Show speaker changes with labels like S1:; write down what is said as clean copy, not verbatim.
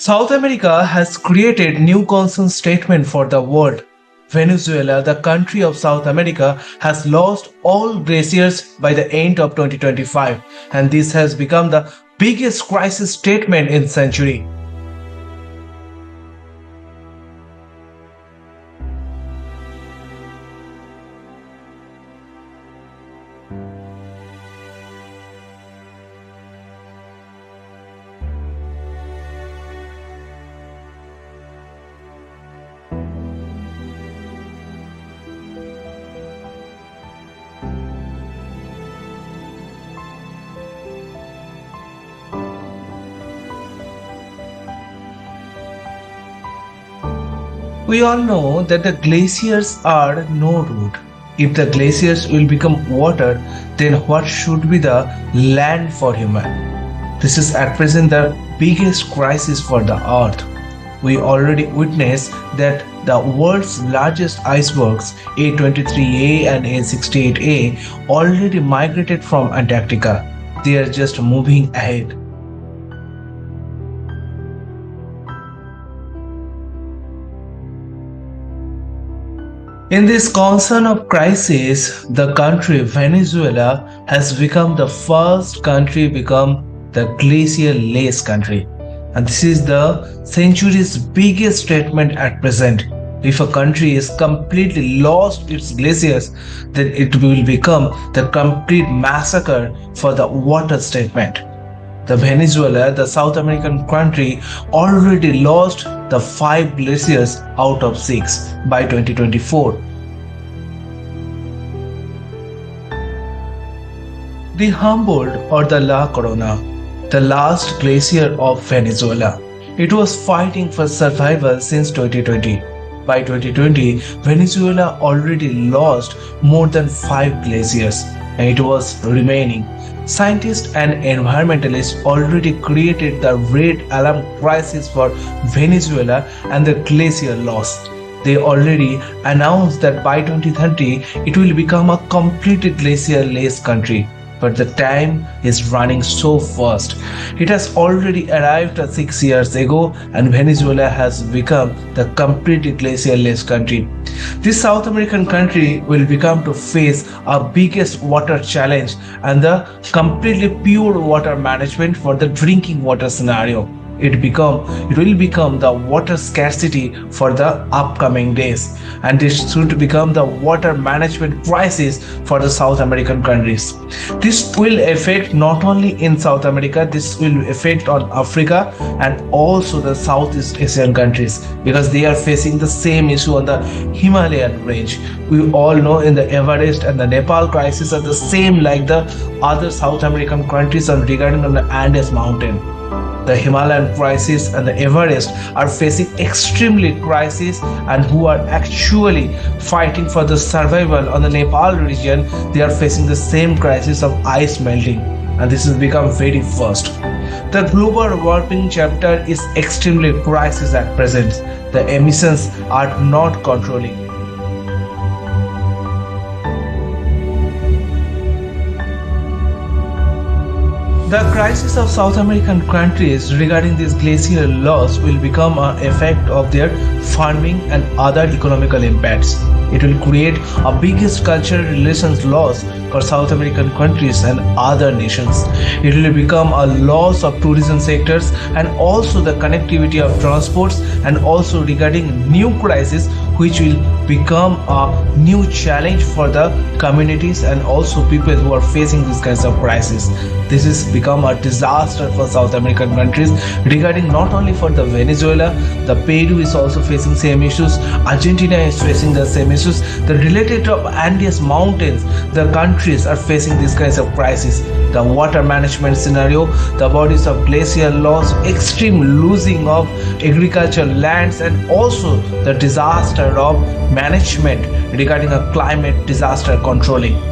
S1: South America has created new concern statement for the world. Venezuela, the country of South America, has lost all glaciers by the end of 2025, and this has become the biggest crisis statement in century. We all know that the glaciers are no root. If the glaciers will become water, then what should be the land for human? This is at present the biggest crisis for the earth. We already witnessed that the world's largest icebergs, A23A and A68A, already migrated from Antarctica. They are just moving ahead. In this concern of crisis, the country Venezuela has become the first country become the glacier-less country. And this is the century's biggest statement at present. If a country is completely lost its glaciers, then it will become the complete massacre for the water statement. The Venezuela, the South American country, already lost the 5 glaciers out of 6 by 2024. The Humboldt or the La Corona, the last glacier of Venezuela. It was fighting for survival since 2020. By 2020, Venezuela already lost more than 5 glaciers and it was remaining. Scientists and environmentalists already created the red alarm crisis for Venezuela and the glacier loss. They already announced that by 2030 it will become a completely glacier-less country. But the time is running so fast. It has already arrived 6 years ago and Venezuela has become the completely glacier-less country. This South American country will become to face our biggest water challenge and the completely pure water management for the drinking water scenario. It will become the water scarcity for the upcoming days, and this should become the water management crisis for the South American countries. This will affect not only in South America, this will affect on Africa and also the Southeast Asian countries because they are facing the same issue on the Himalayan range. We all know in the Everest and the Nepal crisis are the same like the other South American countries are regarding on the Andes mountain. The Himalayan crisis and the Everest are facing extremely crisis and who are actually fighting for the survival on the Nepal region, they are facing the same crisis of ice melting and this has become very fast. The global warming chapter is extremely crisis at present. The emissions are not controlling. The crisis of South American countries regarding this glacier loss will become an effect of their farming and other economical impacts. It will create a biggest cultural relations loss for South American countries and other nations. It will become a loss of tourism sectors and also the connectivity of transports and also regarding new crisis which will become a new challenge for the communities and also people who are facing these kinds of crises. This has become a disaster for South American countries regarding not only for the Venezuela, the Peru is also facing same issues, Argentina is facing the same issues, the related of Andes mountains, the countries are facing these kinds of crises. The water management scenario, the bodies of glacier loss, extreme losing of agricultural lands and also the disaster of management regarding a climate disaster controlling.